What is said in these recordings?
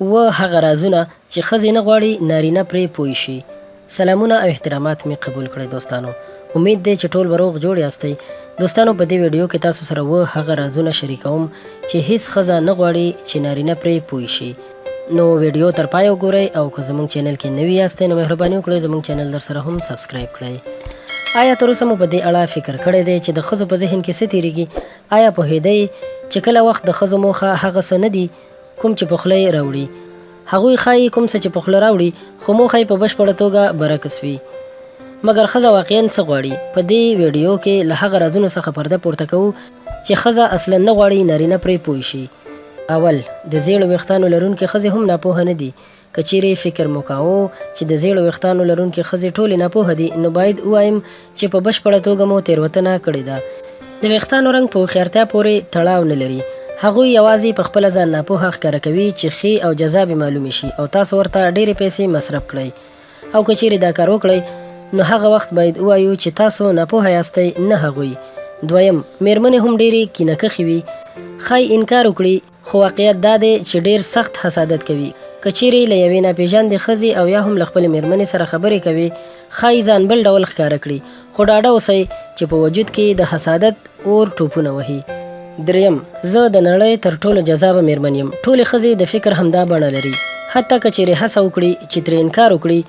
و هغه رازونه چې ښځې نه غواړي نارینه پرې پوه شي. سلامونه او احترامات مې قبول کړئ دوستانو. امید دی چې ټول به روغ جوړ یاستئ. دوستانو په دې ویډیو کې تاسو سره و هغه رازونه شریکوم چې هیڅ ښځه نه غواړي چې نارینه پرې پوه شي. نو ویډیو تر پایه وګورئ او که زموږ چینل کې نوي یاستئ نو مهرباني وکړئ زموږ چینل در سره هم سبسکرایب کړئ. آیا تر اوسه مو په دې اړه فکر کړی دی چې د ښځو په ذهن کې څه تیریږي؟ آیا پوهېدئ چې کله وخت د ښځو موخه هغه څه نه دي کوم چې په خوله یې راوړي؟ هغوی ښایي کوم څه چې په خوله راوړي خو موخه یې په بشپړه توګه برعکس وي. مګر ښځه واقعا څه غواړي؟ په دې ویډیو کې له هغه رازونو څخه پرده پورته کوو چې ښځه اصلا نه غواړي نارینه پرې پوه شي. اول، د زیړو ویښتانو لرونکې ښځې هم ناپوهه نه دي. که چیرې فکر مو کاوه چې د زیړو ویښتانو لرونکې ښځې ټولې ناپوهه دي نو باید ووایم چې په بشپړه توګه مو تېروتنه کړې ده. د ویښتانو رنګ په هوښیارتیا پورې تړاو نه لري. هغوی یوازې په خپله ځان ناپوهه ښکاره کوي چې ښې او جذابې معلومې شي او تاسو ورته ډېرې پیسې مصرف کړئ. او که چیرې دا کار وکړئ نو هغه وخت باید ووایو چې تاسو ناپوهه یاستئ نه هغوی. دویم، میرمنې هم ډېرې کینه کښې وي. ښایي انکار وکړي خو واقعیت دا دی چې ډېر سخت حسادت کوي. که چیرې له یوې ناپېژاندې ښځې او یا هم له خپلې میرمنې سره خبرې کوي ښایي ځان بل ډول ښکاره کړي خو ډاډه اوسئ چې په وجود کې د حسادت اور ټوپونه وهي. دریم، زه د نړۍ تر ټولو جذابه میرمن یم. ټولې ښځې د فکر همدا بڼه لري. حتی که چیرې هڅه وکړي چې ترې انکار وکړي.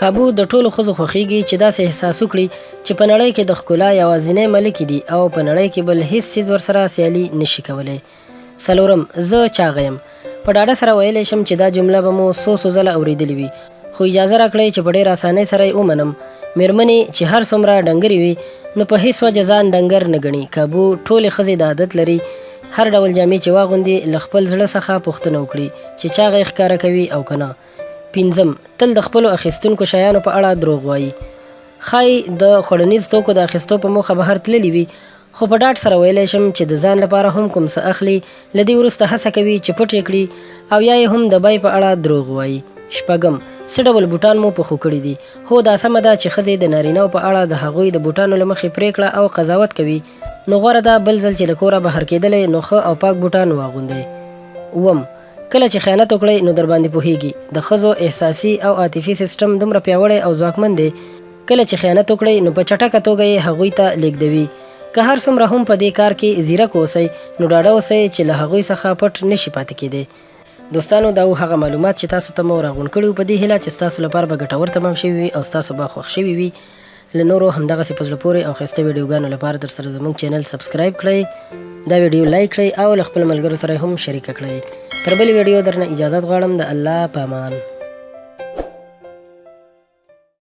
کابو د ټولو ښځو خوښیږي چې داسې احساس وکړي چې په نړۍ کې د ښکلا یوازینۍ ملکې دي او په نړۍ کې بل هیڅ څیز ورسره سیالي نشي کولی. څلورم، زه چاغه یم. په ډاډه سره ویلی شم چې دا جمله به مو څو ځله اورېدلې وي خو اجازه راکړئ چې په ډېر اسانۍ سره یې ومنم. میرمنې چې هر څومره ډنګرې وي نو په هیڅ وجه ځان ډنګر نه ګڼي. کابو ټولې ښځې د عادت لري هر ډول جامې چې واغوندي له خپل زړه څخه پوښتنه وکړي چې چاغه یې ښکاره کوي او که نه. پنځم، تل د خپلو اخیستونکو شیانو په اړه دروغ وایي. ښایي د خوړنیز توکو د اخیستو په موخه بهر تللي وي خو په ډاډ سره ویلی شم چې د ځان لپاره هم کوم څه اخلي له دې وروسته هڅه کوي چې پټ یې کړي او یا یې هم د بیې په اړه دروغ وایي. شپږم، څه ډول بوټان مو پخو کړي دي؟ هو دا سمه ده چې ښځې د نارینهو په اړه د هغوی د بوټانو له مخې پرېکړه او قضاوت کوي نو غوره ده بل ځل چې له کوره بهر کېدلی نو ښه او پاک بوټان واغوندئ. اووم، کله چې خیانت وکړئ نو در باندې پوهیږي. د ښځو احساسي او عاطفي سیسټم دومره پیاوړی او ځواکمن دی کله چې خیانت وکړئ نو په چټکه توګه یې هغوی ته لیږدوي. که هر څومره هم په دې کار کې ځیرک اوسئ نو ډاډه اوسئ چې له هغوی څخه پټ نشي پاتې کیدی. دوستانو دا و هغه معلومات چې تاسو ته مو راغونډ کړي وو په دې هیله چې ستاسو لپاره به ګټور تمام شوي وي او ستاسو به خوښ شوي وي. له نورو همدغسې په زړه پورې او ښایسته ویډیوګانو لپاره در سره زموږ چینل سبسکرایب کړئ، دا ویډیو لایک کړئ او له خپلو ملګرو سره هم شریکه کړئ. تر بلې ویډیو درنه اجازت غواړم. د الله په امان.